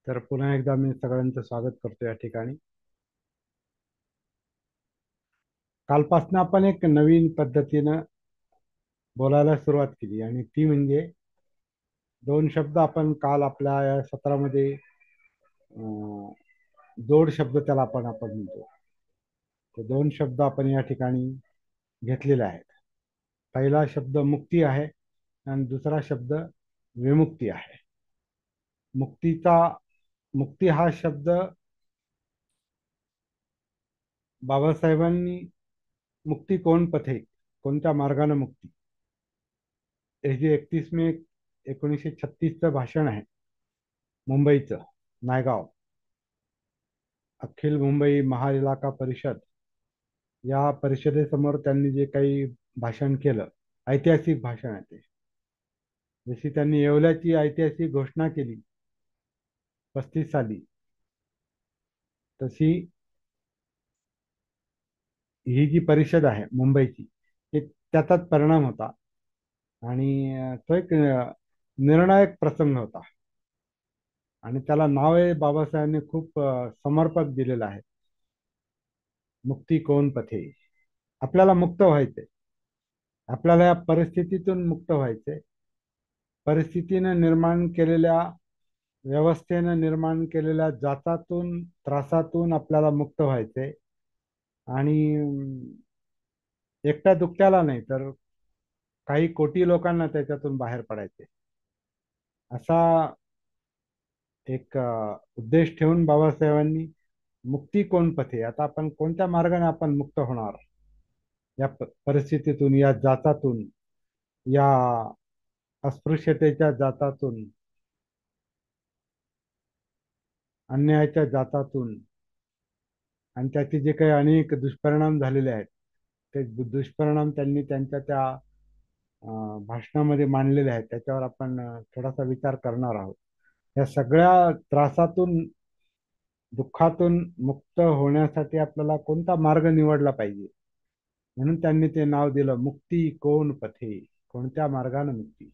तर पुन्हा एकदा मी सगळ्यांचं स्वागत करतो या ठिकाणी. कालपासून आपण एक नवीन पद्धतीनं बोलायला सुरुवात केली आणि ती म्हणजे दोन शब्द आपण काल आपल्या या सत्रामध्ये अं, जोड शब्द त्याला आपण म्हणतो. ते दोन शब्द आपण या ठिकाणी घेतलेले आहेत. पहिला शब्द मुक्ती आहे आणि दुसरा शब्द विमुक्ती आहे. मुक्तीचा मुक्ती हा शब्द बाबासाहेबांनी मुक्ती कोण पथे, कोणत्या मार्गाने मुक्ती, हे जे 31 मे 1936चं भाषण आहे मुंबईचं, नायगाव अखिल मुंबई महाइलाका परिषद या परिषदेसमोर त्यांनी जे काही भाषण केलं, ऐतिहासिक भाषण आहे ते. जशी त्यांनी येवल्याची ऐतिहासिक घोषणा केली 35 साली, तशी ही जी परिषद आहे मुंबईची, हे त्याचाच परिणाम होता. आणि तो एक निर्णायक प्रसंग होता आणि त्याला नाव आहे बाबासाहेबांनी खूप समर्पक दिलेलं आहे, मुक्ती कोण पथे. आपल्याला मुक्त व्हायचंय, आपल्याला या परिस्थितीतून मुक्त व्हायचंय. परिस्थितीनं निर्माण केलेल्या, व्यवस्थेनं निर्माण केलेल्या जाचातून, त्रासातून आपल्याला मुक्त व्हायचंय. आणि एकट्या दुकट्याला नाही तर काही कोटी लोकांना त्याच्यातून बाहेर पडायचे, असा एक उद्देश ठेवून बाबासाहेबांनी मुक्ती कोण पथे, आता आपण कोणत्या मार्गाने आपण मुक्त होणार या परिस्थितीतून, या जाचातून, या अस्पृश्यतेच्या जाचातून, अन्यायाच्या जाचातून, आणि त्याचे जे काही अनेक दुष्परिणाम झालेले आहेत, ते दुष्परिणाम त्यांनी त्यांच्या त्या भाषणामध्ये मांडलेले आहेत. त्याच्यावर आपण थोडासा विचार करणार आहोत. या सगळ्या त्रासातून, दुःखातून मुक्त होण्यासाठी आपल्याला कोणता मार्ग निवडला पाहिजे, म्हणून त्यांनी ते नाव दिलं, मुक्ती कोण पथे, कोणत्या मार्गाने मुक्ती.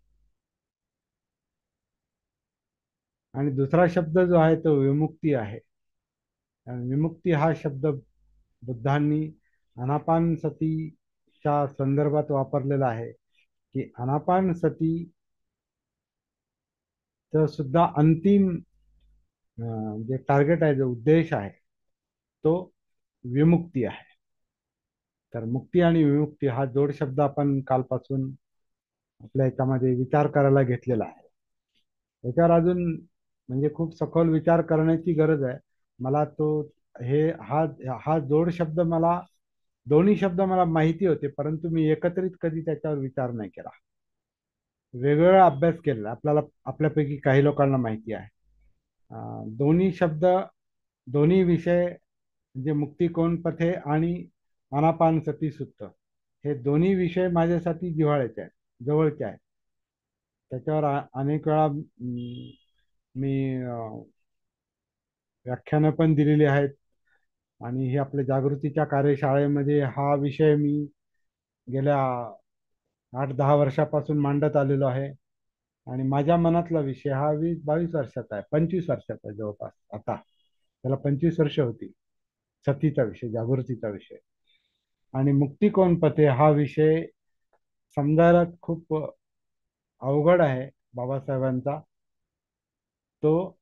आणि दुसरा शब्द जो आहे तो विमुक्ती आहे. आणि विमुक्ती हा शब्द बुद्धांनी अनापान सतीच्या संदर्भात वापरलेला आहे, की अनापान सतीचं सुद्धा अंतिम जे टार्गेट आहे, जो उद्देश आहे, तो विमुक्ती आहे. तर मुक्ती आणि विमुक्ती हा जोड शब्द आपण कालपासून आपल्या याच्यामध्ये विचार करायला घेतलेला आहे. याच्यावर अजून म्हणजे खूप सखोल विचार करण्याची गरज आहे. मला तो हे हा हा जोड शब्द मला, दोन्ही शब्द मला माहिती होते, परंतु मी एकत्रित कधी त्याच्यावर विचार नाही केला. वेगवेगळा अभ्यास केलेला आपल्याला, आपल्यापैकी काही लोकांना माहिती आहे. दोन्ही शब्द, दोन्ही विषय म्हणजे मुक्ती कोण पथे आणि आनापान सती सुत्त, हे दोन्ही विषय माझ्यासाठी जिव्हाळ्याचे आहेत, जवळचे आहेत. त्याच्यावर अनेक वेळा मी व्याख्यानं पण दिलेली आहेत. आणि हे आपल्या जागृतीच्या कार्यशाळेमध्ये हा विषय मी गेल्या 8-10 वर्षापासून मांडत आलेलो आहे. आणि माझ्या मनातला विषय हा 20-22 वर्षाचा आहे, 25 वर्षाचा आहे जवळपास आता. त्याला 25 वर्ष होती. सतीचा विषय, जागृतीचा विषय. आणि मुक्ती कोण पथे हा विषय समजायला खूप अवघड आहे बाबासाहेबांचा. तो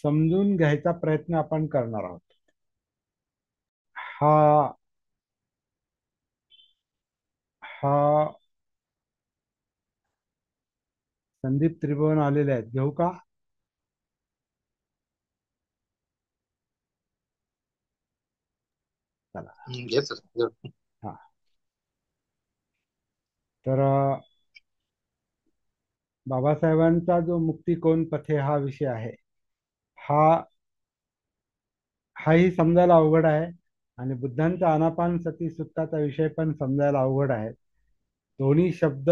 समजून घ्यायचा प्रयत्न आपण करणार आहोत. हा हा संदीप त्रिभुवन आलेले आहेत, घेऊ का? चला. Yes sir. हा. तर बाबासाहेबांचा जो मुक्ती कोण पथे हा विषय आहे, हा हाही समजायला अवघड आहे. आणि बुद्धांचा आनापान सती सुत्ताचा विषय पण समजायला अवघड आहे. दोन्ही शब्द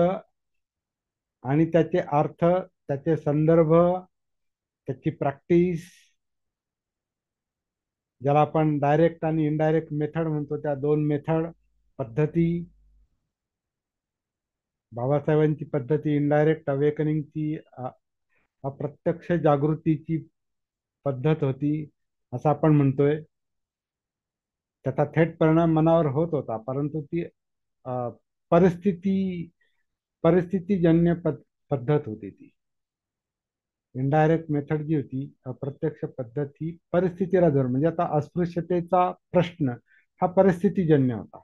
आणि त्याचे अर्थ, त्याचे संदर्भ, त्याची प्रॅक्टिस, ज्याला आपण डायरेक्ट आणि इनडायरेक्ट मेथड म्हणतो, त्या दोन मेथड पद्धती, बाबासाहेबांची पद्धती इनडायरेक्ट अवेकनिंगची, अप्रत्यक्ष जागृतीची पद्धत होती असं आपण म्हणतोय. त्याचा थेट परिणाम मनावर होत होता, परंतु ती अ, परिस्थिती परिस्थितीजन्य पद्धत होती ती. इनडायरेक्ट मेथड जी होती, अप्रत्यक्ष पद्धत ही परिस्थितीला धरून, म्हणजे आता अस्पृश्यतेचा प्रश्न हा परिस्थितीजन्य होता,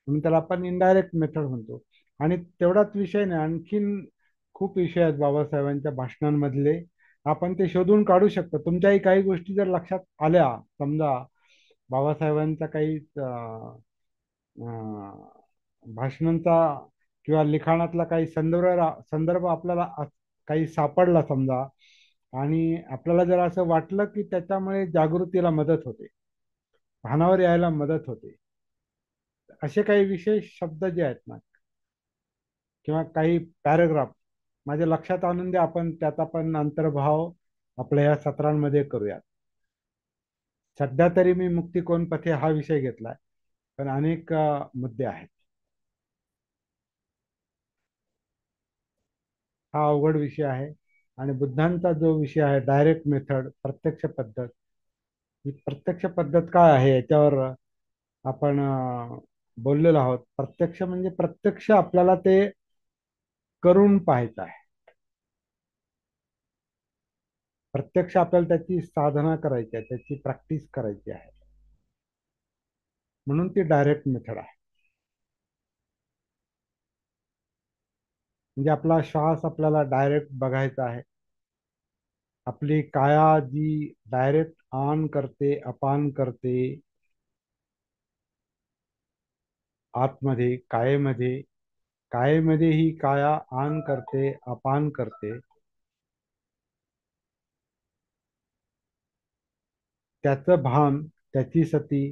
म्हणून त्याला आपण इनडायरेक्ट मेथड म्हणतो. आणि तेवढाच विषय नाही, आणखीन खूप विषय आहेत बाबासाहेबांच्या भाषणांमधले. आपण ते शोधून काढू शकतो. तुमच्याही काही गोष्टी जर लक्षात आल्या, समजा बाबासाहेबांचा काही भाषणांचा किंवा लिखाणातला काही संदर्भ आपल्याला काही सापडला समजा, आणि आपल्याला जर असं वाटलं की त्याच्यामुळे जागृतीला मदत होते, भानावर यायला मदत होते, असे काही विशेष शब्द जे आहेत ना, किंवा काही पॅराग्राफ माझ्या लक्षात आणून द्या, आपण त्याचा पण अंतर्भाव आपल्या या सत्रांमध्ये करूयात. सध्या तरी मी मुक्ती कोण पथे हा विषय घेतलाय, पण अनेक मुद्दे आहेत. हा अवघड विषय आहे. आणि बुद्धांचा जो विषय आहे, डायरेक्ट मेथड, प्रत्यक्ष पद्धत, ही प्रत्यक्ष पद्धत काय आहे याच्यावर आपण बोललेलो आहोत. प्रत्यक्ष म्हणजे प्रत्यक्ष आपल्याला ते करून पाहायचं आहे. प्रत्यक्ष आपल्याला त्याची साधना करायची आहे, त्याची प्रॅक्टिस करायची आहे, म्हणून ती डायरेक्ट मेथड आहे. म्हणजे आपला श्वास आपल्याला डायरेक्ट बघायचा आहे. आपली काया जी डायरेक्ट ऑन करते, अपान करते, आतमध्ये कायेमध्ये, कायेमध्ये ही काया आन करते, अपान करते, त्याचं भान, त्याची सती,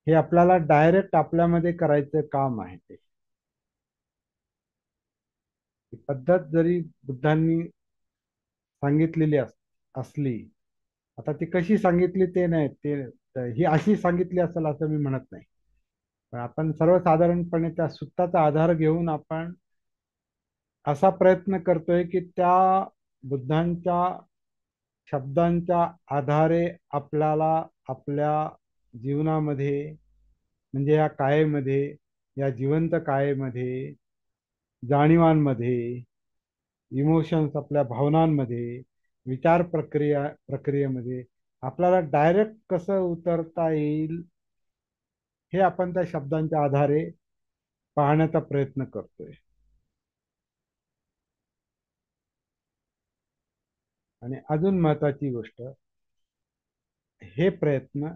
हे आपल्याला डायरेक्ट आपल्यामध्ये करायचं काम आहे. ते ही पद्धत जरी बुद्धांनी सांगितलेली असली, आता ती कशी सांगितली ते नाही, ही अशी सांगितली असेल असं मी म्हणत नाही. पण आपण सर्वसाधारणपणे त्या सूत्राचा आधार घेऊन आपण असा प्रयत्न करतोय की त्या बुद्धांच्या शब्दांच्या आधारे आपल्याला आपल्या जीवनामध्ये, म्हणजे या कायेमध्ये, या जिवंत कायेमध्ये, जाणीवांमध्ये, इमोशन्स, आपल्या भावनांमध्ये, विचार प्रक्रियेमध्ये आपल्याला डायरेक्ट कसं उतरता येईल, हे आपण त्या शब्दांच्या आधारे पाहण्याचा प्रयत्न करतोय. आणि अजून महत्वाची गोष्ट, हे प्रयत्न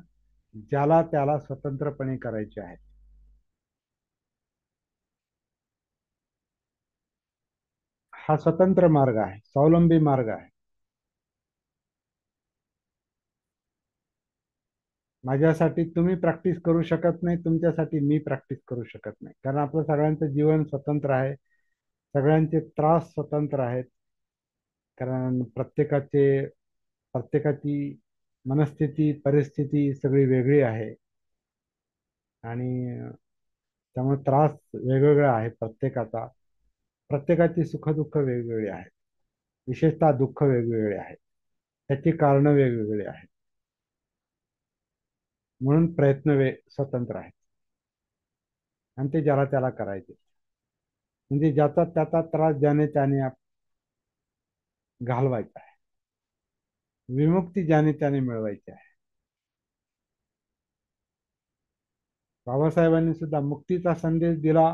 ज्याला त्याला स्वतंत्रपणे करायचे आहेत. हा स्वतंत्र मार्ग आहे, स्वावलंबी मार्ग आहे. माझ्यासाठी तुम्ही प्रॅक्टिस करू शकत नाही, तुमच्यासाठी मी प्रॅक्टिस करू शकत नाही, कारण आपलं सगळ्यांचं जीवन स्वतंत्र आहे, सगळ्यांचे त्रास स्वतंत्र आहेत. कारण प्रत्येकाची मनस्थिती, परिस्थिती सगळी वेगळी आहे. आणि त्यामुळे त्रास वेगवेगळा आहे प्रत्येकाचा. प्रत्येकाची सुखदुःख वेगवेगळी आहेत, विशेषतः दुःख वेगवेगळे आहेत, त्याची कारणं वेगवेगळी आहेत. म्हणून प्रयत्न स्वतंत्र आहेत, आणि ते ज्याला त्याला करायचे, म्हणजे ज्याचा त्याचा त्रास ज्याने त्याने घालवायचा आहे, विमुक्ती ज्याने त्याने मिळवायची आहे. बाबासाहेबांनी सुद्धा मुक्तीचा संदेश दिला,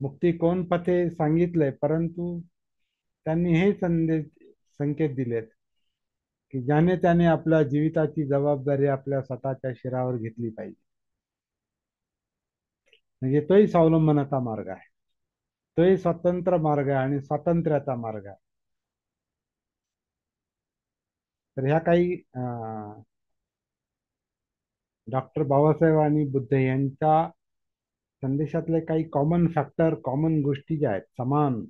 मुक्ती कोण पथे सांगितलंय, परंतु त्यांनी हे संकेत दिलेत की ज्याने त्याने आपल्या जीविताची जबाबदारी आपल्या स्वतःच्या शिरावर घेतली पाहिजे. म्हणजे तोही स्वावलंबनाचा मार्ग आहे, तोही स्वतंत्र मार्ग आहे आणि स्वातंत्र्याचा मार्ग आहे. तर ह्या काही डॉक्टर बाबासाहेब आणि बुद्ध यांच्या संदेशातले काही कॉमन फॅक्टर, कॉमन गोष्टी ज्या आहेत, समान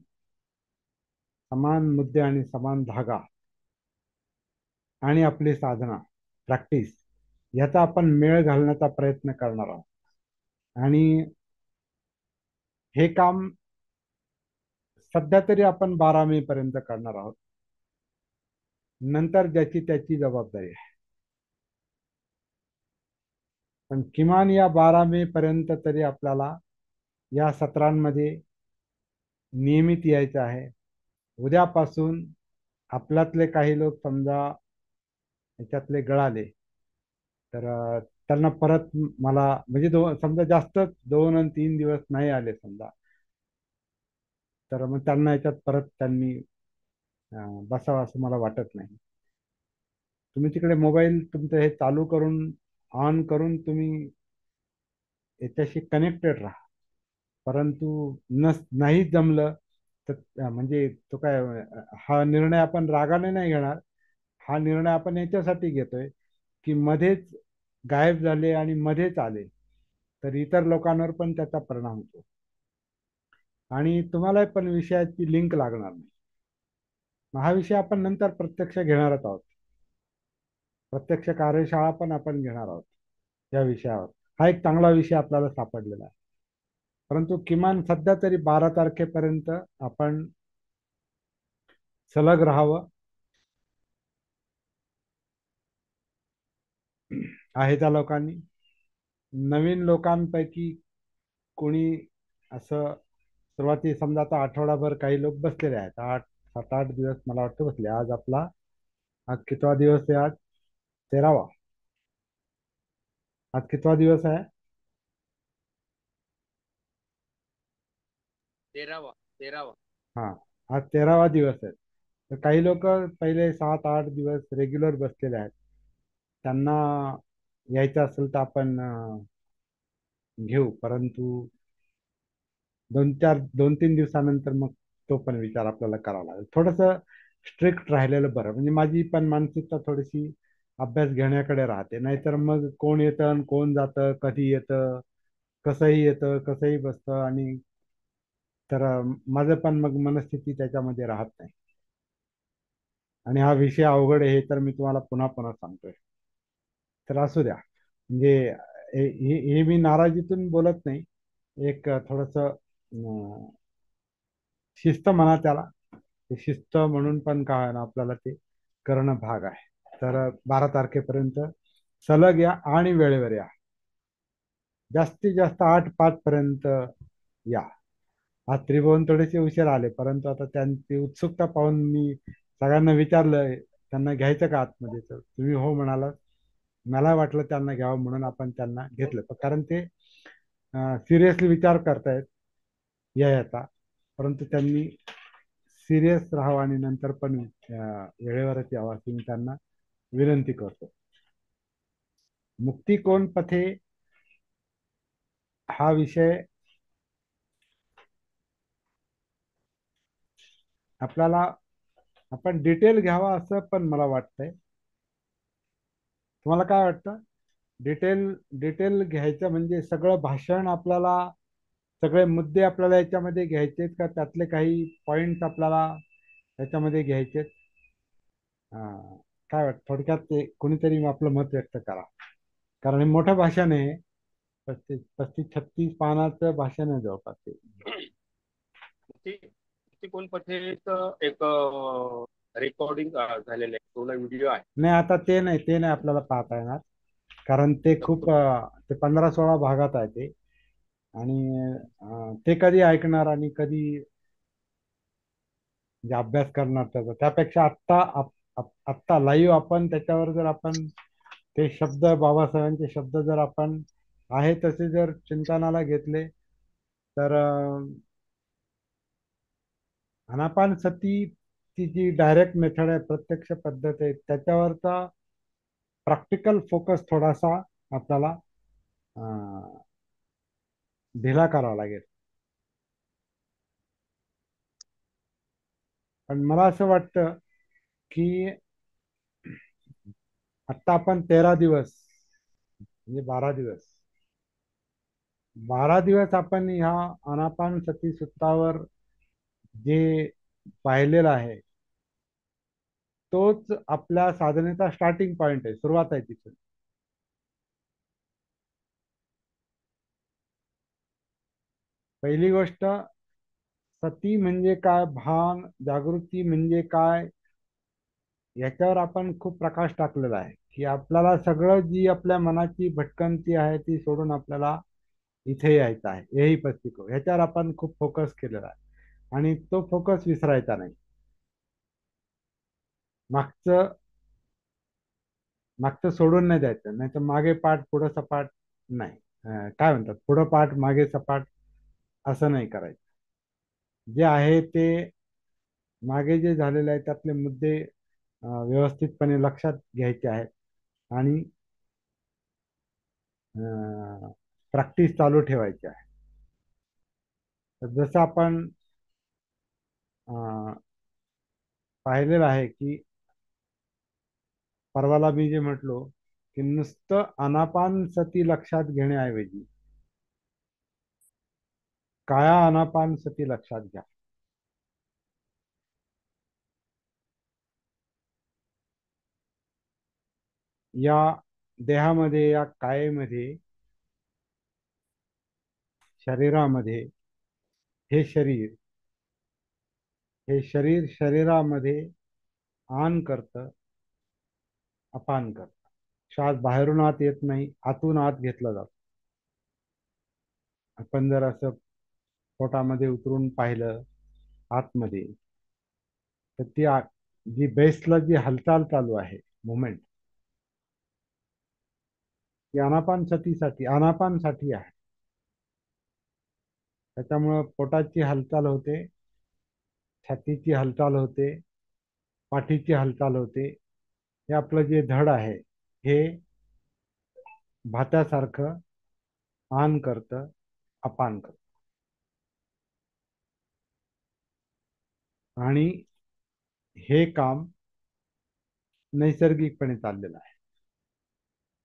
समान मुद्दे आणि समान धागा, आणि आपली साधना, प्रॅक्टिस, याचा आपण मेळ घालण्याचा प्रयत्न करणार आहोत. आणि हे काम सध्या तरी आपण 12 मे पर्यंत करणार आहोत. नंतर ज्याची त्याची जबाबदारी आहे. पण किमान या 12 मे पर्यंत तरी आपल्याला या सत्रांमध्ये नियमित यायचं आहे. उद्यापासून आपल्यातले काही लोक समजा याच्यातले गळाले, तर त्यांना परत मला म्हणजे समजा जास्तच 2 आणि 3 दिवस नाही आले समजा, तर मग त्यांना याच्यात परत त्यांनी बसावं असं मला वाटत नाही. तुम्ही तिकडे मोबाईल तुमचं हे चालू करून ऑन करून तुम्ही याच्याशी कनेक्टेड राहा. परंतु नाही जमलं तर म्हणजे तो काय हा निर्णय आपण रागाने नाही घेणार. हा निर्णय आपण याच्यासाठी घेतोय की मध्येच गायब झाले आणि मध्येच आले तर इतर लोकांवर पण त्याचा परिणाम होतो आणि तुम्हाला पण विषयाची लिंक लागणार नाही. मग हा विषय आपण नंतर प्रत्यक्ष घेणारच आहोत. प्रत्यक्ष कार्यशाळा पण आपण घेणार आहोत या विषयावर. हा एक चांगला विषय आपल्याला सापडलेला आहे. परंतु किमान सध्या तरी 12 तारखेपर्यंत आपण सलग राहावं. आहे त्या लोकांनी, नवीन लोकांपैकी कोणी असं सुरुवाती समजा आता आठवडाभर काही लोक बसलेले आहेत, 7-8 दिवस मला वाटतं बसले. आज कितवा दिवस आहे? आज 13वा. आज कितवा दिवस आहे? 13वा. हा, आज 13वा दिवस आहे. तर काही लोक पहिले 7-8 दिवस रेग्युलर बसलेले आहेत. त्यांना यायचं असेल तर आपण घेऊ. परंतु 2-3 दिवसानंतर मग तो पण विचार आपल्याला करावा लागेल. थोडंसं स्ट्रिक्ट राहिलेलं बरं, म्हणजे माझी पण मानसिकता थोडीशी अभ्यास घेण्याकडे राहते. नाहीतर मग कोण येतं आणि कोण जातं, कधी येतं, कसंही येतं, कसंही बसतं, आणि तर माझं पण मग मनस्थिती त्याच्यामध्ये राहत नाही. आणि हा विषय अवघड आहे हे तर मी तुम्हाला पुन्हा पुन्हा सांगतोय. तर असू द्या. म्हणजे हे मी नाराजीतून बोलत नाही. एक थोडस शिस्त म्हणा त्याला. ते शिस्त म्हणून पण काय आहे ना, आपल्याला ते करणं भाग आहे. तर 12 तारखेपर्यंत सलग या आणि वेळेवर या. जास्तीत जास्त 8-5 पर्यंत या. आज त्रिभुवन थोडेसे उशीर आले, परंतु आता त्यांची उत्सुकता पाहून मी सगळ्यांना विचारलं त्यांना घ्यायचं का आतमध्ये, तर तुम्ही हो म्हणाला. मला वाटलं त्यांना घ्यावं म्हणून आपण त्यांना घेतलं. कारण ते सिरियसली विचार करतायत याचा. परंतु त्यांनी सिरियस राहावं आणि नंतर पण वेळेवरच यावं अशी मी त्यांना विनंती करतो. मुक्ती कोण पथे हा विषय आपल्याला आपण डिटेल घ्यावा असं पण मला वाटतंय. तुम्हाला काय वाटतं? डिटेल डिटेल घ्यायचं म्हणजे सगळं भाषण आपल्याला, सगळे मुद्दे आपल्याला याच्यामध्ये घ्यायचेत का त्यातले काही पॉइंट आपल्याला याच्यामध्ये घ्यायचेत? काय वाटतं थोडक्यात ते कोणीतरी आपलं मत व्यक्त करा. कारण हे मोठं भाषण आहे. 35-36 पानाचं भाषण आहे जवळपास ते. ती ती कोण पठेत एक रेकॉर्डिंग झालेलं आहे, पूर्ण व्हिडिओ आहे. नाही, आता ते नाही आपल्याला पाहता येणार. कारण ते खूप ते 15-16 भागात आहे ते. आणि ते कधी ऐकणार आणि कधी म्हणजे अभ्यास करणार त्याचा. त्यापेक्षा आत्ता लाईव्ह आपण त्याच्यावर जर आपण ते शब्द, बाबासाहेबांचे शब्द जर आपण आहे तसे जर चिंतनाला घेतले तर आनापानसती ची जी डायरेक्ट मेथड आहे, प्रत्यक्ष पद्धत आहे, त्याच्यावरचा प्रॅक्टिकल फोकस थोडासा आपल्याला अं, ढिला करावा लागेल. पण मला असं वाटतं की आत्ता आपण 13 दिवस म्हणजे 12 दिवस आपण ह्या आनापानसती सूत्रावर जे पाहिलेलं आहे तोच आपल्या साधनेचा स्टार्टिंग पॉइंट आहे, सुरुवात आहे तिथून. पहिली गोष्ट, सती म्हणजे काय, भान जागृती म्हणजे काय, याच्यावर आपण खूप प्रकाश टाकलेला आहे की आपल्याला सगळं जी आपल्या मनाची भटकंती आहे ती सोडून आपल्याला इथे यायचं आहे, यही पस्तिको, ह्याच्यावर आपण खूप फोकस केलेला आहे आणि तो फोकस विसरायचा नाही. मागचं मागचं सोडून नाही द्यायचं, नाही तर मागे पाठ पुढं सपाट नाही. काय म्हणतात, पुढं पाठ मागे सपाट असं नाही करायचं. जे आहे ते मागे जे झालेले आहे त्यातले मुद्दे व्यवस्थितपणे लक्षात घ्यायचे आहेत आणि प्रॅक्टिस चालू ठेवायची आहे. तर जसं आपण अं, पाहिलेलं आहे की परवाला मी जे म्हटलो की नुसतं आनापान सती लक्षात घेण्याऐवजी काया आनापान सती लक्षात घ्या. या देहामध्ये, या कायेमध्ये, शरीरामध्ये, हे शरीर हे शरीर शरीरामध्ये आन करतं, अपान करतं. श्वास बाहेरून आत येत नाही, आतून आत घेतला जातो. आपण जर असं पोटामध्ये उतरून पाहिलं आतमध्ये, तर जी बेसला जी हालचाल चालू आहे, मुवमेंट, ती आनापानसाठी आहे. त्याच्यामुळं पोटाची हालचाल होते, छातीची हालचाल होते, पाठीची हालचाल होते. हे आपलं जे धड आहे हे भात्यासारखं आन करतं, अपान करतं. आणि हे काम नैसर्गिकपणे चाललेलं आहे.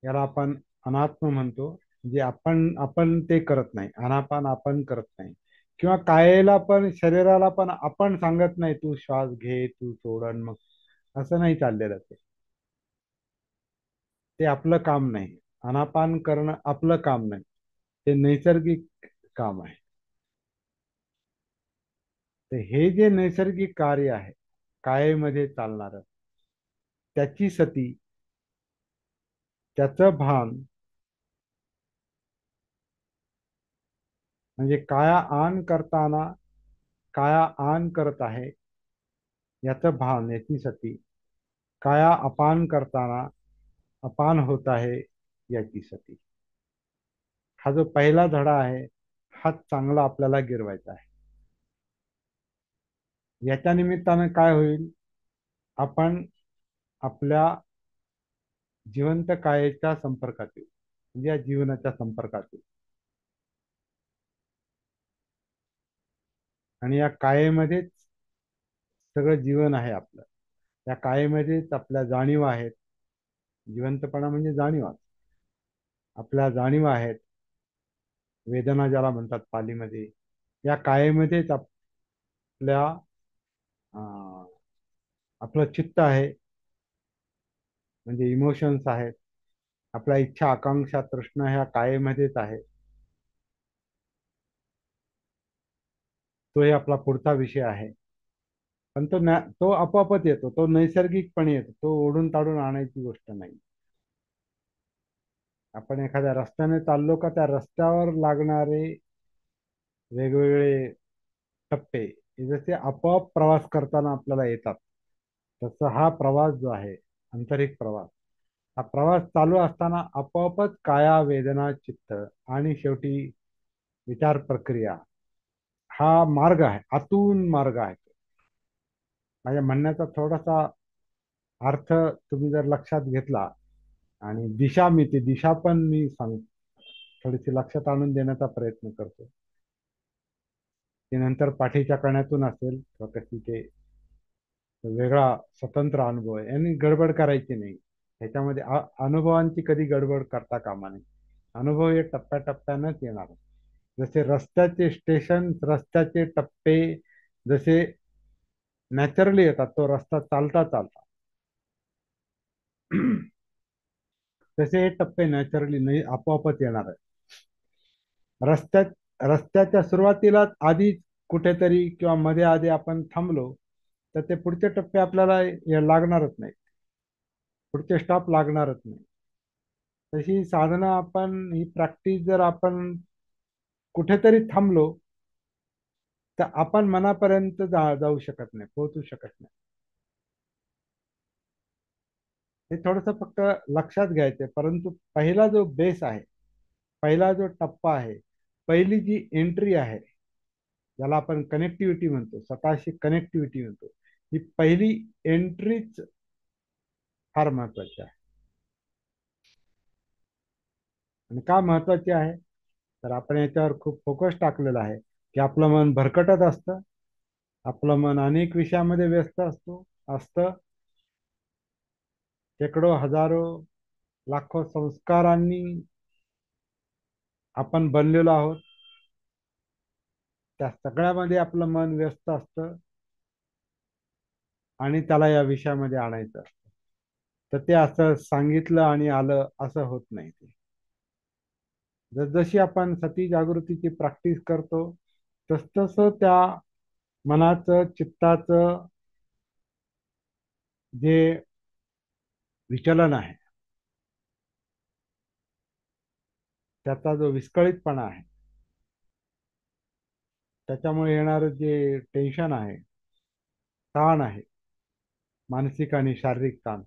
याला आपण अनात्म म्हणतो. जे आपण आपण ते करत नाही, अनापान आपण करत नाही. किंवा कायेला पण, शरीराला पण आपण सांगत नाही तू श्वास घे, तू सोडन, मग असं नाही चाललेलं ते. ते आपलं काम नाही. अनापान करणं आपलं काम नाही, ते नैसर्गिक काम आहे. तर हे जे नैसर्गिक कार्य आहे कायेमध्ये चालणारं, त्याची सती, त्याचं भान, म्हणजे काया आन करताना काया आन करत आहे याचं भान, याची सती. काया अपान करताना अपान होत आहे याची सती. हा जो पहिला धडा आहे हा चांगला आपल्याला गिरवायचा आहे. याच्या निमित्तानं काय होईल, आपण आपल्या जिवंत कायेच्या संपर्कात येऊ, म्हणजे या जीवनाच्या संपर्कात येऊ. आणि या कायेमध्येच सगळं जीवन आहे आपलं. या कायेमध्येच आपल्या जाणीवा आहेत. जिवंतपणा म्हणजे जाणीवा. आपल्या जाणीवा आहेत, वेदना ज्याला म्हणतात पालीमध्ये. या कायेमध्येच आपल्या अं, आपलं चित्त आहे, म्हणजे इमोशन्स आहेत. आपल्या इच्छा, आकांक्षा, तृष्णा ह्या कायेमध्येच आहे. तोही आपला पुढचा विषय आहे. पण तो आपोआपच येतो, तो नैसर्गिकपणे येतो, तो ओढून ताडून आणायची गोष्ट नाही. आपण एखाद्या रस्त्याने चाललो का त्या रस्त्यावर लागणारे वेगवेगळे टप्पे हे जसे आपोआप प्रवास करताना आपल्याला येतात, तसं हा प्रवास जो आहे, आंतरिक प्रवास, हा प्रवास चालू असताना आपोआपच काया, वेदना, चित्त आणि शेवटी विचार प्रक्रिया, हा मार्ग आहे, आतून मार्ग आहे. माझ्या म्हणण्याचा थोडासा अर्थ तुम्ही जर लक्षात घेतला आणि दिशा पण मी सांग थोडीशी लक्षात आणून देण्याचा प्रयत्न करतो. ते नंतर पाठीच्या कण्यातून असेल किंवा कशी ते वेगळा स्वतंत्र अनुभव आहे, यांनी गडबड करायची नाही. ह्याच्यामध्ये अनुभवांची कधी गडबड करता कामा नये. अनुभव हे टप्प्याटप्प्यानंच येणार. जसे रस्त्याचे स्टेशन, रस्त्याचे टप्पे जसे नॅचरली येतात, तो रस्ता चालता चालता तसे हे टप्पे नॅचरली नाही, आपोआपच येणार आहे. रस्त्यात रस्त्याच्या सुरुवातीला आधी कुठेतरी किंवा मध्ये आधी आपण थांबलो तर ते पुढचे टप्पे आपल्याला लागणारच नाही. पुढचे स्टॉप लागणारच नाही. तशी साधना आपण ही प्रॅक्टिस जर आपण कुठेतरी थांबलो तर आपण मनापर्यंत जाऊ शकत नाही, पोहोचू शकत नाही. हे थोडंसं फक्त लक्षात घ्यायचं. परंतु पहिला जो बेस आहे, पहिला जो टप्पा आहे, पहिली जी एंट्री आहे, ज्याला आपण कनेक्टिव्हिटी म्हणतो, स्वतःशी कनेक्टिव्हिटी म्हणतो, ही पहिली एंट्रीच फार महत्वाची आहे. आणि का महत्वाची आहे, तर आपण याच्यावर खूप फोकस टाकलेला आहे की आपलं मन भरकटत असतं, आपलं मन अनेक विषयामध्ये व्यस्त असतं. शेकडो, हजारो, लाखो संस्कारांनी आपण बनलेलो आहोत. त्या सगळ्यामध्ये आपलं मन व्यस्त असतं आणि त्याला या विषयामध्ये आणायचं असतं. तर ते असं सांगितलं आणि आलं असं होत नाही. ते जसजशी आपण सती जागृतीची प्रॅक्टिस करतो, तसतसं त्या मनाचं, चित्ताचं जे विचलन आहे, त्याचा जो विस्कळीतपणा आहे, त्याच्यामुळे येणारं जे टेन्शन आहे, ताण आहे, मानसिक आणि शारीरिक ताण,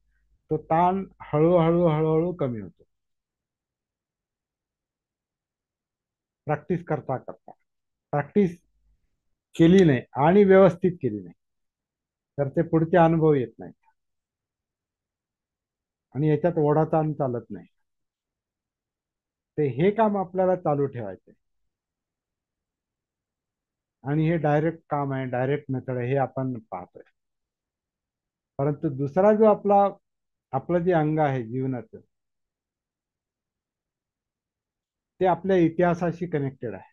तो ताण हळूहळू हळूहळू कमी होतो प्रॅक्टिस करता करता. प्रॅक्टिस केली नाही आणि व्यवस्थित केली नाही तर ते पुढचे अनुभव येत नाहीत आणि याच्यात ओढाताण चालत नाही. ते हे काम आपल्याला चालू ठेवायचे आणि हे डायरेक्ट काम आहे, डायरेक्ट मेथड आहे, हे आपण पाहतोय. परंतु दुसरा जो आपलं जे अंग आहे जीवनाचं, ते आपल्या इतिहासाशी कनेक्टेड आहे.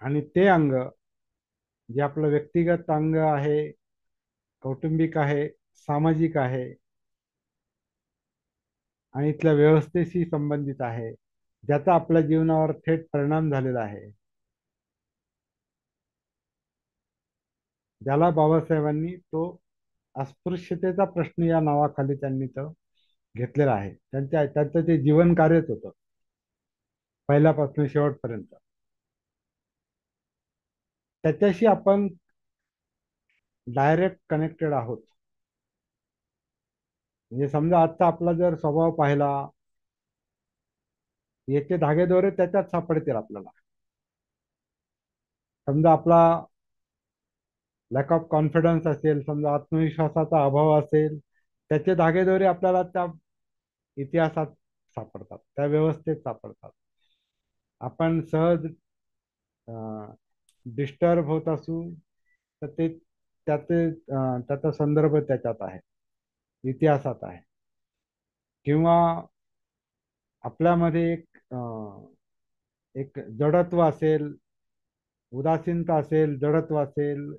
आणि ते अंग जे आपलं व्यक्तिगत अंग आहे, कौटुंबिक आहे, सामाजिक आहे आणि इथल्या व्यवस्थेशी संबंधित आहे, ज्याचा आपल्या जीवनावर थेट परिणाम झालेला आहे, ज्याला बाबासाहेबांनी तो अस्पृश्यतेचा प्रश्न या नावाखाली त्यांनी तो घेतलेला आहे. त्यांचं ते जीवन कार्यच होतं पहिल्यापासून शेवटपर्यंत. त्याच्याशी आपण डायरेक्ट कनेक्टेड आहोत. म्हणजे समजा आजचा आपला जर स्वभाव पाहिला, याचे धागेदोरे त्याच्यात सापडतील आपल्याला. समजा आपला लॅक ऑफ कॉन्फिडन्स असेल, समजा आत्मविश्वासाचा अभाव असेल, त्याचे धागेदोरे आपल्याला त्या इतिहासात सापडतात, त्या व्यवस्थेत सापडतात. आपण सहज डिस्टर्ब होत असू तर ते त्याचा संदर्भ त्याच्यात आहे, इतिहासात आहे. किंवा आपल्यामध्ये एक जडत्व असेल, उदासीनता असेल, जडत्व असेल,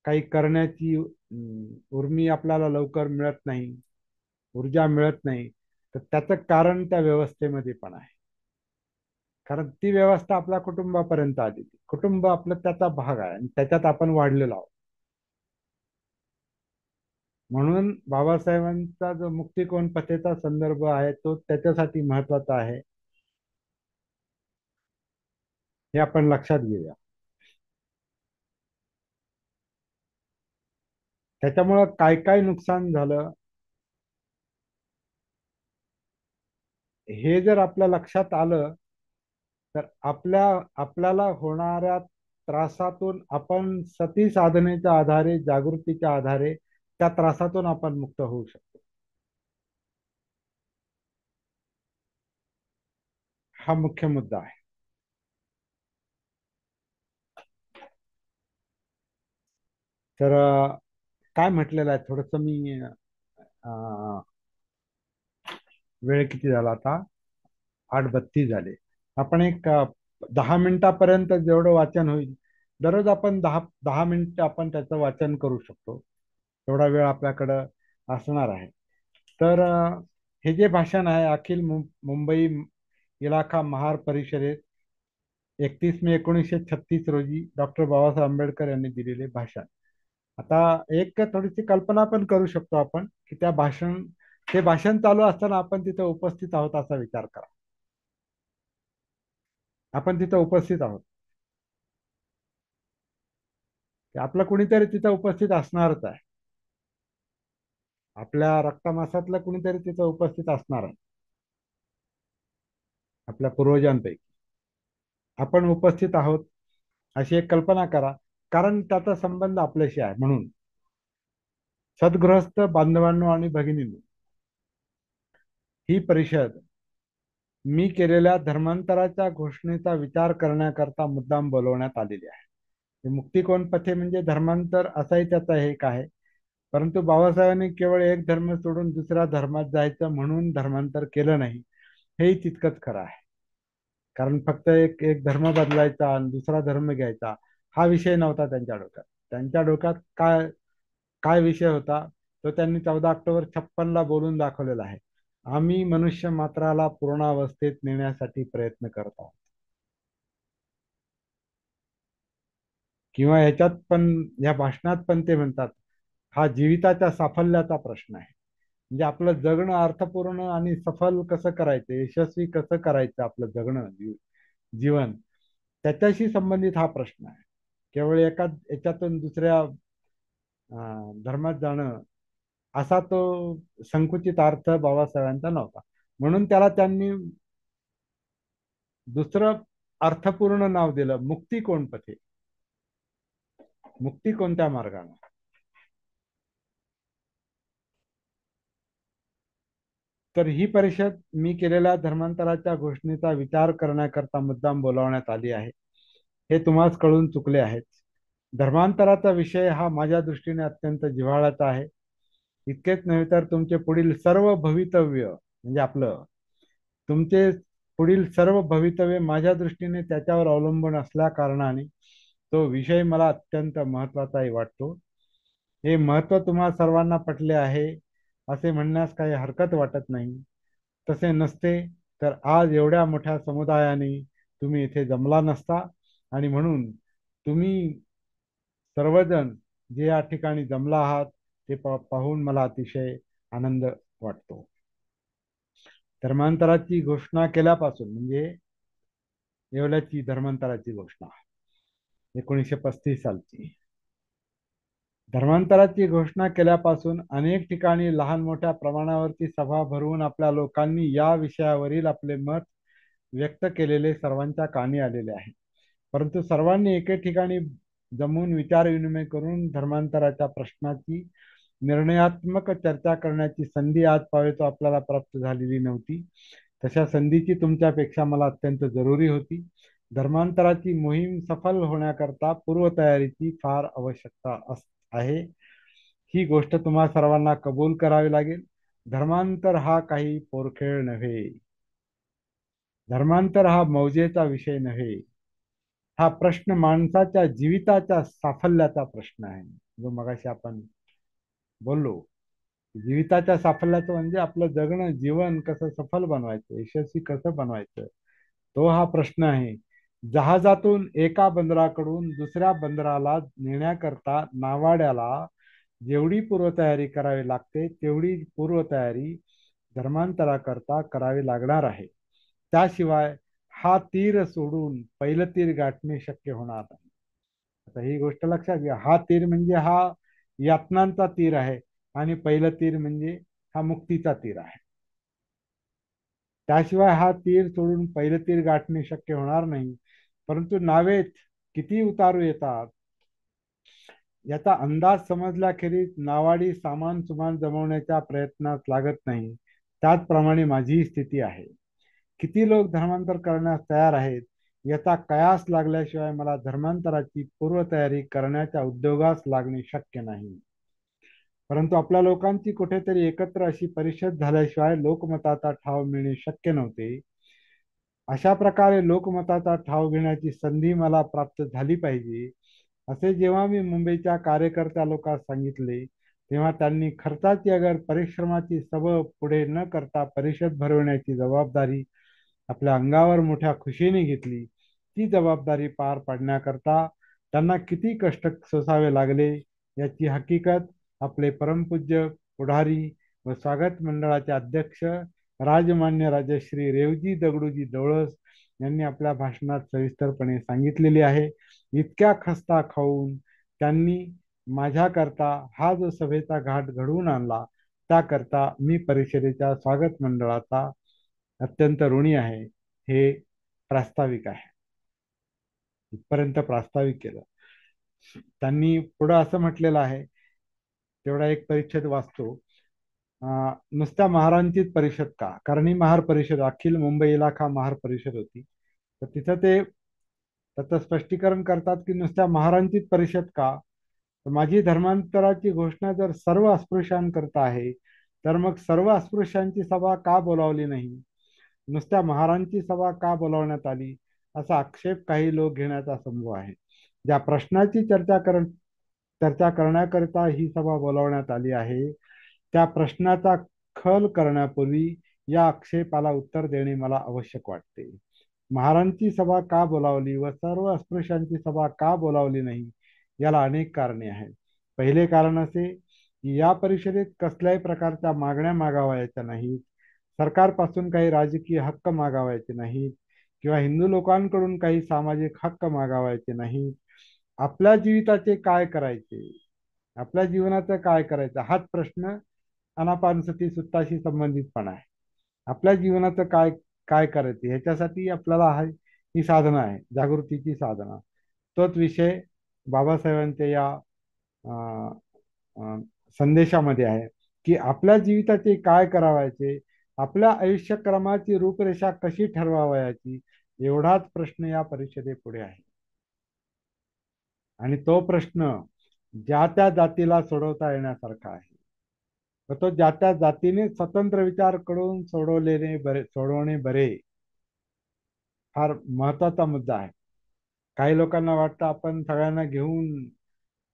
काही करण्याची उर्मी आपल्याला लवकर मिळत नाही, ऊर्जा मिळत नाही, तर त्याचं कारण त्या व्यवस्थेमध्ये पण आहे. कारण ती व्यवस्था आपल्या कुटुंबापर्यंत आली. कुटुंब आपलं त्याचा भाग आहे आणि त्याच्यात आपण वाढलेलो आहोत. म्हणून बाबासाहेबांचा जो मुक्तिकोण पथेचा संदर्भ आहे तो त्याच्यासाठी महत्वाचा आहे, हे आपण लक्षात घेऊया. त्याच्यामुळं काय काय नुकसान झालं हे जर आपल्या लक्षात आलं तर आपल्याला होणाऱ्या त्रासातून आपण सती साधनेच्या आधारे, जागृतीच्या आधारे त्या त्रासातून आपण मुक्त होऊ शकतो. हा मुख्य मुद्दा आहे. तर काय म्हटलेलं आहे, थोडस मी वेळ किती झाला आता, 8:32 झाले. आपण एक 10 मिनिटापर्यंत जेवढं वाचन होईल, दररोज आपण 10 10 मिनिट आपण त्याचं वाचन करू शकतो, तेवढा वेळ आपल्याकडं असणार आहे. तर हे जे भाषण आहे अखिल मुंबई इलाखा महार परिषदेत 31 मे 1936 रोजी डॉक्टर बाबासाहेब आंबेडकर यांनी दिलेले भाषण. आता एक थोडीशी कल्पना पण करू शकतो आपण की ते भाषण चालू असताना आपण तिथे उपस्थित आहोत असा विचार करा. आपण तिथे उपस्थित आहोत. आपलं कुणीतरी तिथे उपस्थित असणारच आहे. आपल्या रक्तमासातलं कुणीतरी तिथे उपस्थित असणार आहे. आपल्या पूर्वजांपैकी आपण उपस्थित आहोत अशी एक कल्पना करा. कारण त्याचा संबंध आपल्याशी आहे म्हणून. सद्गृहस्थ बांधवांनो आणि भगिनींनो, ही परिषद मी केलेल्या धर्मांतराच्या घोषणेचा विचार करण्याकरता मुद्दाम बोलवण्यात आलेली आहे. हे मुक्तिकोण पथे म्हणजे धर्मांतर असाही त्याचा एक आहे. परंतु बाबासाहेबांनी केवळ एक धर्म सोडून दुसऱ्या धर्मात जायचं म्हणून धर्मांतर केलं नाही, हेही तितकंच खरं आहे. कारण फक्त एक एक धर्म बदलायचा आणि दुसरा धर्म घ्यायचा हा विषय नव्हता त्यांच्या डोक्यात. त्यांच्या डोक्यात काय काय विषय होता तो त्यांनी 14 ऑक्टोबर 1956 बोलून दाखवलेला आहे. आम्ही मनुष्य मात्राला पूर्णावस्थेत नेण्यासाठी प्रयत्न करत आहोत. किंवा ह्याच्यात पण, या भाषणात पण ते म्हणतात, हा जीविताच्या साफल्याचा प्रश्न आहे. म्हणजे आपलं जगणं अर्थपूर्ण आणि सफल कसं करायचं, यशस्वी कसं करायचं आपलं जगणं, जीवन, त्याच्याशी संबंधित हा प्रश्न आहे. केवळ एका याच्यातून दुसऱ्या धर्मात जाणं असा तो संकुचित अर्थ बाबासाहेबांचा नव्हता. म्हणून त्याला त्यांनी दुसरं अर्थपूर्ण नाव दिलं, मुक्ती कोण पथे. मुक्ती कोणत्या मार्गाने. तर ही परिषद मी केलेल्या धर्मांतराच्या घोषणेचा विचार करण्याकरता मुद्दाम बोलावण्यात आली आहे. हे तुम्हाला कळून चुकले आहेत. धर्मांतराचा विषय हा माझ्या दृष्टीने अत्यंत जिव्हाळ्याचा आहे. इतकेच नव्हे तर तुमचे पुढील सर्व भवितव्य म्हणजे आपलं, तुमचे पुढील सर्व भवितव्य माझ्या दृष्टीने त्याच्यावर अवलंबून असल्या कारणाने तो विषय मला अत्यंत महत्वाचाही वाटतो. हे महत्व तुम्हा सर्वांना पटले आहे असे म्हणण्यास काही हरकत वाटत नाही. तसे नसते तर आज एवढ्या मोठ्या समुदायाने तुम्ही इथे जमला नसता. आणि म्हणून तुम्ही सर्वजण जे या ठिकाणी जमला आहात ते पाहून मला अतिशय आनंद वाटतो. धर्मांतराची घोषणा केल्यापासून म्हणजे येवल्याची धर्मांतराची घोषणा 1935 सालची, धर्मांतराची घोषणा केल्यापासून अनेक ठिकाणी लहान मोठ्या प्रमाणावरती सभा भरवून आपल्या लोकांनी या विषयावरील आपले मत व्यक्त केलेले सर्वांच्या कानी आलेले आहे. परंतु सर्वांनी एके ठिकाणी जमून विचारविनिमय करून धर्मांतराच्या प्रश्नाची निर्णयात्मक चर्चा करण्याची संधी आज पावेतो आपल्याला प्राप्त झालेली नव्हती. तशा संधीची तुमच्यापेक्षा मला अत्यंत जरुरी होती. धर्मांतराची मोहीम सफल होण्याकरता पूर्वतयारीची फार आवश्यकता आहे. ही गोष्ट तुम्हा सर्वांना कबूल करावी लागेल. धर्मांतर हा काही पोरखेळ नव्हे. धर्मांतर हा मौजेचा विषय नव्हे. हा प्रश्न माणसाच्या जीविताच्या साफल्याचा प्रश्न आहे. जो मगाशी आपण बोललो, जीविताच्या साफल्याचं म्हणजे आपलं जगणं, जीवन कसं सफल बनवायचं, यशस्वी कसं बनवायचं, तो हा प्रश्न आहे. जहाजातून एका बंदराकडून दुसऱ्या बंदराला नेण्याकरता नावाड्याला जेवढी पूर्वतयारी करावी लागते तेवढी पूर्वतयारी धर्मांतराकरता करावी लागणार आहे. त्याशिवाय हा तीर सोडून पहिलं तीर गाठणे शक्य होणार नाही. आता ही गोष्ट लक्षात घ्या. हा तीर म्हणजे हा यातनांचा तीर आहे आणि पहिलं तीर म्हणजे हा मुक्तीचा तीर आहे. त्याशिवाय हा तीर सोडून पहिलं तीर गाठणे शक्य होणार नाही. परंतु नावेत किती उतारू येतात याचा अंदाज समजल्याखेरीज नावाडी सामान सुमान जमवण्याच्या प्रयत्नात लागत नाही. त्याचप्रमाणे माझी स्थिती आहे. किती लोक धर्मांतर करण्यास तयार आहेत याचा कयास लागल्याशिवाय मला धर्मांतराची पूर्वतयारी करण्याच्या उद्योगास लागणे शक्य नाही. परंतु आपल्या लोकांची कुठेतरी एकत्र अशी परिषद झाल्याशिवाय लोकमताचा ठाव मिळणे शक्य नव्हते. अशा प्रकारे लोकमताचा ठाव घेण्याची संधी मला प्राप्त झाली पाहिजे असे जेव्हा मी मुंबईच्या कार्यकर्त्या लोकांस सांगितले तेव्हा त्यांनी खर्चाची अगर परिश्रमाची सबब पुढे न करता परिषद भरवण्याची जबाबदारी आपल्या अंगावर मोठ्या खुशीने घेतली. ती जबाबदारी पार पाडण्याकरता त्यांना किती कष्ट सोसावे लागले याची हकीकत आपले परमपूज्य पुढारी व स्वागत मंडळाचे अध्यक्ष राजमान्य राजश्री रेवजी दगडूजी डवळस यांनी आपल्या भाषणात सविस्तरपणे सांगितलेली आहे. इतक्या खस्ता खाऊन त्यांनी माझ्याकरता हा जो सभेचा घाट घडवून आणला, त्याकरता मी परिषदेच्या स्वागत मंडळाचा अत्यंत ऋणी आहे. हे प्रास्ताविक आहे. इथपर्यंत प्रास्ताविक केलं. त्यांनी पुढं असं म्हटलेलं आहे, तेवढा एक परिच्छेद वाचतो. नुसत्या महारांचीच परिषद का? कारण ही महार परिषद अखिल मुंबई इलाखा महार परिषद होती. तर तिथं ते त्याचं स्पष्टीकरण करतात की नुसत्या महारांचीच परिषद का? तर माझी धर्मांतराची घोषणा जर सर्व अस्पृश्यांकरता आहे, तर मग सर्व अस्पृश्यांची सभा का बोलावली नाही? नुसत्या महारांची सभा का बोलावण्यात आली? असा आक्षेप काही लोक घेण्याचा संभव आहे. ज्या प्रश्नाची चर्चा करण्याकरिता ही सभा बोलावण्यात आली आहे, त्या प्रश्नाचा खल करण्यापूर्वी या आक्षेपाला उत्तर देणे मला आवश्यक वाटते. महारांची सभा का बोलावली व सर्व अस्पृश्यांची सभा का बोलावली नाही, याला अनेक कारणे आहेत. पहिले कारण असे की या परिषदेत कसल्याही प्रकारच्या मागण्या मागावयाच्या नाहीत, सरकारपासून काही राजकीय हक्क मागावायचे नाहीत किंवा हिंदू लोकांकडून काही सामाजिक हक्क मागावायचे नाहीत. आपल्या जीविताचे काय करायचे, आपल्या जीवनाचं काय करायचं, हाच प्रश्न अनापानसती सुत्ताशी संबंधित पण आहे. आपल्या जीवनाचं काय काय करायचं, ह्याच्यासाठी आपल्याला ही साधना आहे, जागृतीची साधना. तोच विषय बाबासाहेबांच्या या अं, अं, संदेशामध्ये आहे की आपल्या जीविताचे काय करावायचे, आपल्या आयुष्यक्रमाची रूपरेषा कशी ठरवावयाची, एवढाच प्रश्न या परिषदेपुढे आहे. आणि तो प्रश्न ज्या त्या जातीला सोडवता येण्यासारखा आहे. तर तो ज्या त्या जातीने स्वतंत्र विचार करून सोडवणे बरे, फार महत्वाचा मुद्दा आहे. काही लोकांना वाटतं आपण सगळ्यांना घेऊन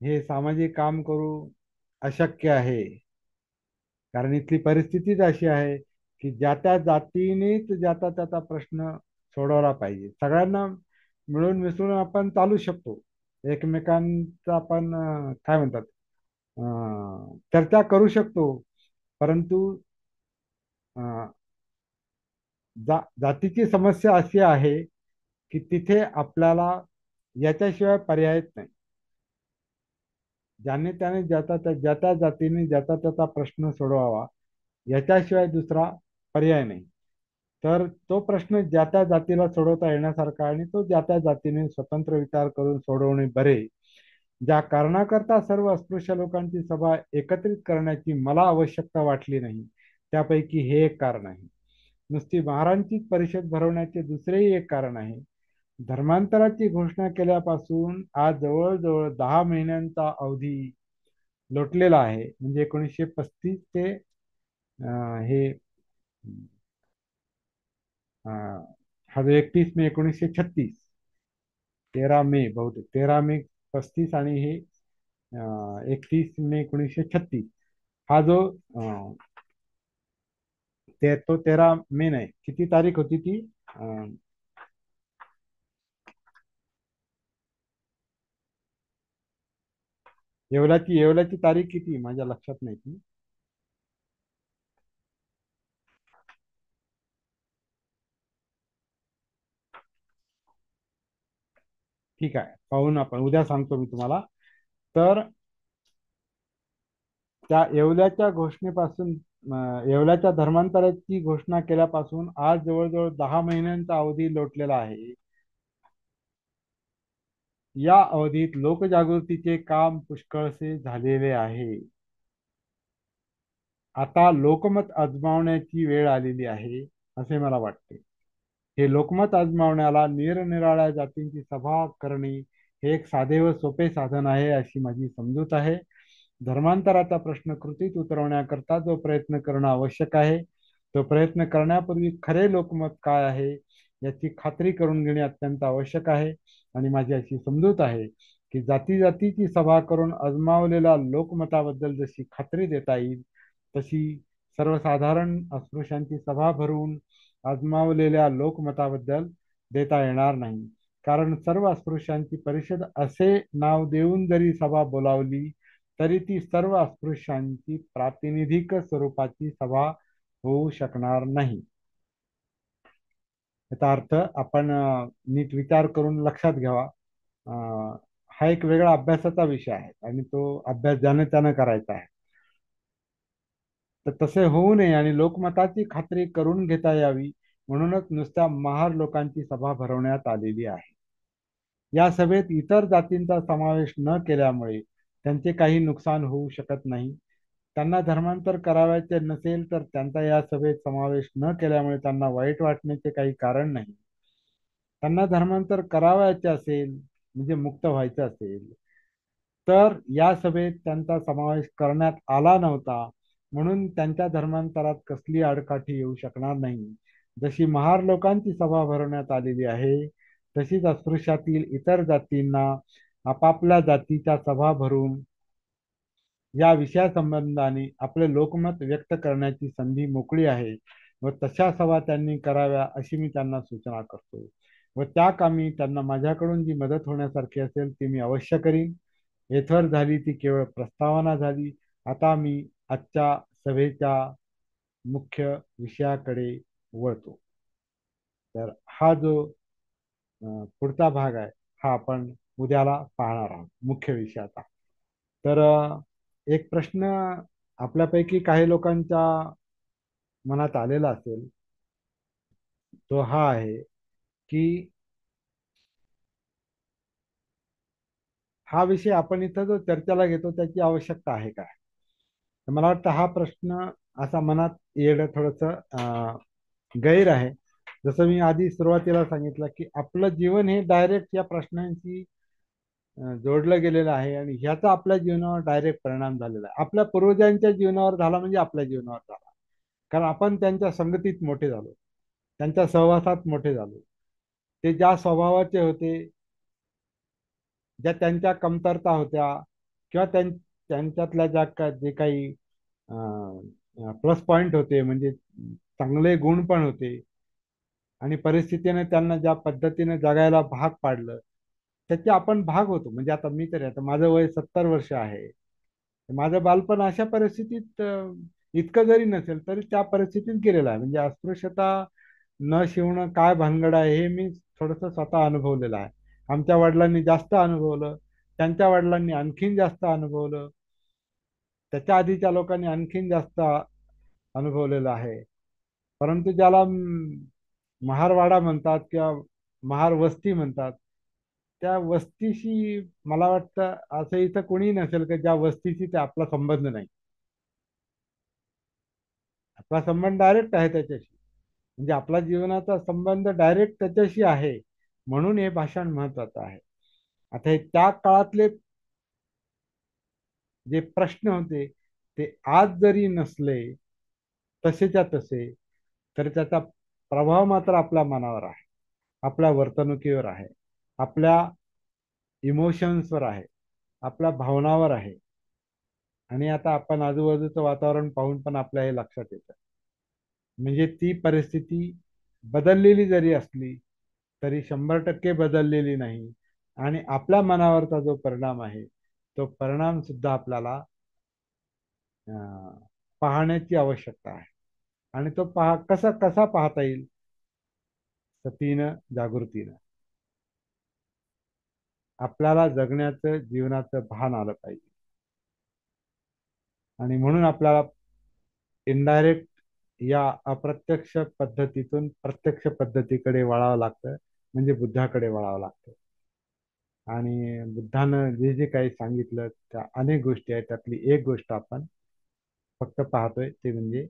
हे सामाजिक काम करू, अशक्य आहे. कारण इथली परिस्थितीच अशी आहे की ज्या त्या जातीनेच ज्याचा त्याचा प्रश्न सोडवला पाहिजे. सगळ्यांना मिळून मिसळून आपण चालू शकतो, एकमेकांचा आपण काय म्हणतात चर्चा करू शकतो. परंतु जातीची समस्या अशी आहे की तिथे आपल्याला याच्याशिवाय पर्यायच नाही. ज्याने त्याने ज्या त्या जातीने ज्याचा त्याचा प्रश्न सोडवावा, याच्याशिवाय दुसरा पर्याय नाही. तर तो प्रश्न ज्या त्या जातीला सोडवता येण्यासारखा आणि तो ज्या त्या जातीने स्वतंत्र विचार करून सोडवणे बरे. ज्या कारणाकरता सर्व अस्पृश्य लोकांची सभा एकत्रित करण्याची मला आवश्यकता वाटली नाही, त्यापैकी हे एक कारण आहे. नुसती महारांचीच परिषद भरवण्याचे दुसरेही एक कारण आहे. धर्मांतराची घोषणा केल्यापासून आज जवळजवळ 10 महिन्यांचा अवधी लोटलेला आहे. म्हणजे 1935 ते हे हा जो 31 मे 1936, 13 मे बहुतेक 13 मे 35 आणि हे 31 मे 1936, हा जो तो 13 मे नाही, किती तारीख होती ती? येवल्याची तारीख किती माझ्या लक्षात नाही ती. ठीक आहे, पाहून आपण उद्या सांगतो मी तुम्हाला. तर त्या येवल्याच्या घोषणेपासून येवल्याच्या धर्मांतराची घोषणा केल्यापासून आज जवळजवळ 10 महिन्यांचा अवधी लोटलेला आहे. या अवधीत लोकजागृतीचे काम पुष्कळसे झालेले आहे. आता लोकमत आजमावण्याची वेळ आलेली आहे असे मला वाटते. हे लोकमत आजमावण्याला निरनिराळ्या जातींची सभा करणे हे एक साधे व सोपे साधन आहे अशी माझी समजूत आहे. धर्मांतराचा प्रश्न कृतीत उतरवण्याकरता जो प्रयत्न करणं आवश्यक आहे, तो प्रयत्न करण्यापूर्वी खरे लोकमत काय आहे याची खात्री करून घेणे अत्यंत आवश्यक आहे. आणि माझी अशी समजूत आहे की जाती जातीची सभा करून आजमावलेल्या लोकमताबद्दल जशी खात्री देता येईल, तशी सर्वसाधारण अस्पृश्यांची सभा भरवून आजमावलेल्या लोकमताबद्दल देता येणार नाही. कारण सर्व अस्पृश्यांची परिषद असे नाव देऊन जरी सभा बोलावली, तरी ती सर्व अस्पृश्यांची प्रातिनिधिक स्वरूपाची सभा होऊ शकणार नाही. याचा अर्थ आपण नीट विचार करून लक्षात घ्यावा. हा एक वेगळा अभ्यासाचा विषय आहे आणि तो अभ्यास ज्याने त्याने करायचा आहे. तर तसे होऊ नये आणि लोकमताची खात्री करून घेता यावी म्हणूनच नुसत्या महार लोकांची सभा भरवण्यात आलेली आहे. या सभेत इतर जातींचा समावेश न केल्यामुळे त्यांचे काही नुकसान होऊ शकत नाही. त्यांना धर्मांतर करावयाचे नसेल तर त्यांचा या सभेत समावेश न केल्यामुळे त्यांना वाईट वाटण्याचे काही कारण नाही. त्यांना धर्मांतर करावयाचे असेल म्हणजे मुक्त व्हायचं असेल तर या सभेत त्यांचा समावेश करण्यात आला नव्हता म्हणून त्यांच्या धर्मांतरात कसली आडकाठी येऊ शकणार नाही. जशी महार लोकांची सभा भरवण्यात आलेली आहे तशीच अस्पृश्यातील इतर जातींना आपापल्या जातीच्या सभा भरून या विषयासंबंधाने आपले लोकमत व्यक्त करण्याची संधी मोकळी आहे व तशा सभा त्यांनी कराव्या अशी मी त्यांना सूचना करतो व त्या कामी त्यांना माझ्याकडून जी मदत होण्यासारखी असेल ती मी अवश्य करीन. येथवर झाली ती केवळ प्रस्तावना झाली. आता मी आजच्या सभेच्या मुख्य विषयाकडे वळतो. तर हा जो पुढचा भाग आहे हा आपण उद्याला पाहणार आहोत मुख्य विषयाचा. तर एक प्रश्न आपल्यापैकी काही लोकांच्या मनात आलेला असेल तो हा आहे की हा विषय आपण इथं जो चर्चेला घेतो त्याची आवश्यकता आहे का. तर मला वाटतं हा प्रश्न असा मनात येणं थोडंसं गैर आहे. जसं मी आधी सुरुवातीला सांगितलं की आपलं जीवन हे डायरेक्ट या प्रश्नांशी जोडलं गेलेलं आहे आणि ह्याचा आपल्या जीवनावर डायरेक्ट परिणाम झालेला आहे. आपल्या पूर्वजांच्या जीवनावर झाला म्हणजे आपल्या जीवनावर झाला. कारण आपण त्यांच्या संगतीत मोठे झालो, त्यांच्या सहवासात मोठे झालो. ते ज्या स्वभावाचे होते, ज्या त्यांच्या कमतरता होत्या किंवा त्यांच्यातल्या जे काही प्लस पॉइंट होते म्हणजे चांगले गुण पण होते आणि परिस्थितीने त्यांना ज्या पद्धतीने जगायला भाग पाडलं त्याचे आपण भाग होतो. म्हणजे आता मी तरी आता माझं वय 70 वर्ष आहे. माझं बालपण अशा परिस्थितीत इतकं जरी नसेल तरी त्या परिस्थितीत गेलेलं आहे. म्हणजे अस्पृश्यता न शिवणं काय भानगड आहे हे मी थोडंसं स्वतः अनुभवलेलं आहे. आमच्या वडिलांनी जास्त अनुभवलं, त्यांच्या वडिलांनी आणखीन जास्त अनुभवलं, त्याच्या आधीच्या लोकांनी आणखीन जास्त अनुभवलेलं आहे. परंतु ज्याला महारवाडा म्हणतात किंवा महार वस्ती म्हणतात त्या वस्तीशी मला वाटतं असं इथं कोणी नसेल की ज्या वस्तीशी ते आपला संबंध नाही. आपला संबंध डायरेक्ट आहे त्याच्याशी. म्हणजे आपला जीवनाचा संबंध डायरेक्ट त्याच्याशी आहे म्हणून हे भाषण महत्वाचं आहे. आता हे त्या काळातले जे प्रश्न होते ते आज जरी नसले तसेच्या तसे तर त्याचा प्रभाव मात्र आपल्या मनावर आहे, आपल्या वर्तणुकीवर आहे, आपल्या इमोशन्सवर आहे, आपल्या भावनावर आहे. आणि आता आपण आजूबाजूचं वातावरण पाहून पण आपल्या हे लक्षात येतं. म्हणजे ती परिस्थिती बदललेली जरी असली तरी 100% बदललेली नाही आणि आपल्या मनावरचा जो परिणाम आहे तो परिणाम सुद्धा आपल्याला अं, पाहण्याची आवश्यकता आहे. आणि तो कसा कसा पाहता येईल. सतीनं जागृतीनं आपल्याला जगण्याचं जीवनाचं भान आलं पाहिजे आणि म्हणून आपल्याला इनडायरेक्ट या अप्रत्यक्ष पद्धतीतून प्रत्यक्ष पद्धतीकडे वळावं लागतं म्हणजे बुद्धाकडे वळावं लागतं. आणि बुद्धानं जे जे काही सांगितलं त्या अनेक गोष्टी आहेत त्यातली एक गोष्ट आपण फक्त पाहतोय ते म्हणजे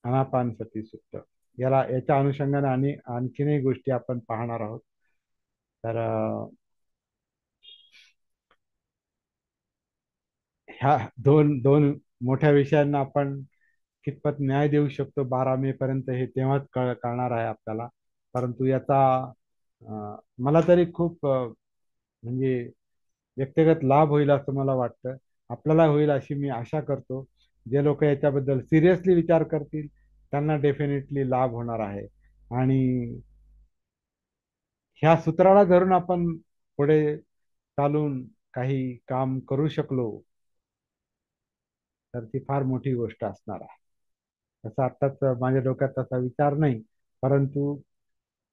आनापानसती सुक्त. याच्या अनुषंगाने आणि आणखीनही गोष्टी आपण पाहणार आहोत. तर ह्या दोन दोन मोठ्या विषयांना आपण कितपत न्याय देऊ शकतो 12 मे पर्यंत हे तेव्हाच कळणार आहे आपल्याला. परंतु याचा मला तरी खूप म्हणजे व्यक्तिगत लाभ होईल असं मला वाटतं. आपल्याला होईल अशी मी आशा करतो. जे लोक याच्याबद्दल सिरियसली विचार करतील त्यांना डेफिनेटली लाभ होणार आहे. आणि ह्या सूत्राला धरून आपण पुढे चालून काही काम करू शकलो तर ती फार मोठी गोष्ट असणार आहे. तसं आत्ताच माझ्या डोक्यात तसा विचार नाही, परंतु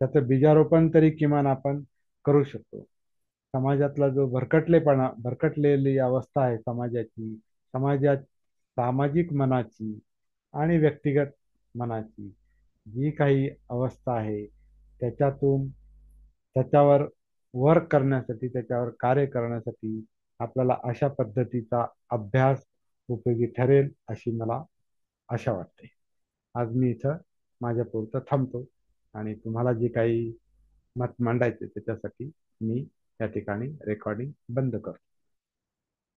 त्याचं बीजारोपण तरी किमान आपण करू शकतो. समाजातला जो भरकटलेली अवस्था आहे समाजाची, समाजात सामाजिक मनाची आणि व्यक्तिगत मनाची जी काही अवस्था आहे, त्याच्यातून त्याच्यावर वर्क करण्यासाठी, त्याच्यावर कार्य करण्यासाठी आपल्याला अशा पद्धतीचा अभ्यास उपयोगी ठरेल अशी मला आशा वाटते. आज मी इथं माझ्या पुरतं थांबतो आणि तुम्हाला जे काही मत मांडायचे त्याच्यासाठी मी या ठिकाणी रेकॉर्डिंग बंद करतो.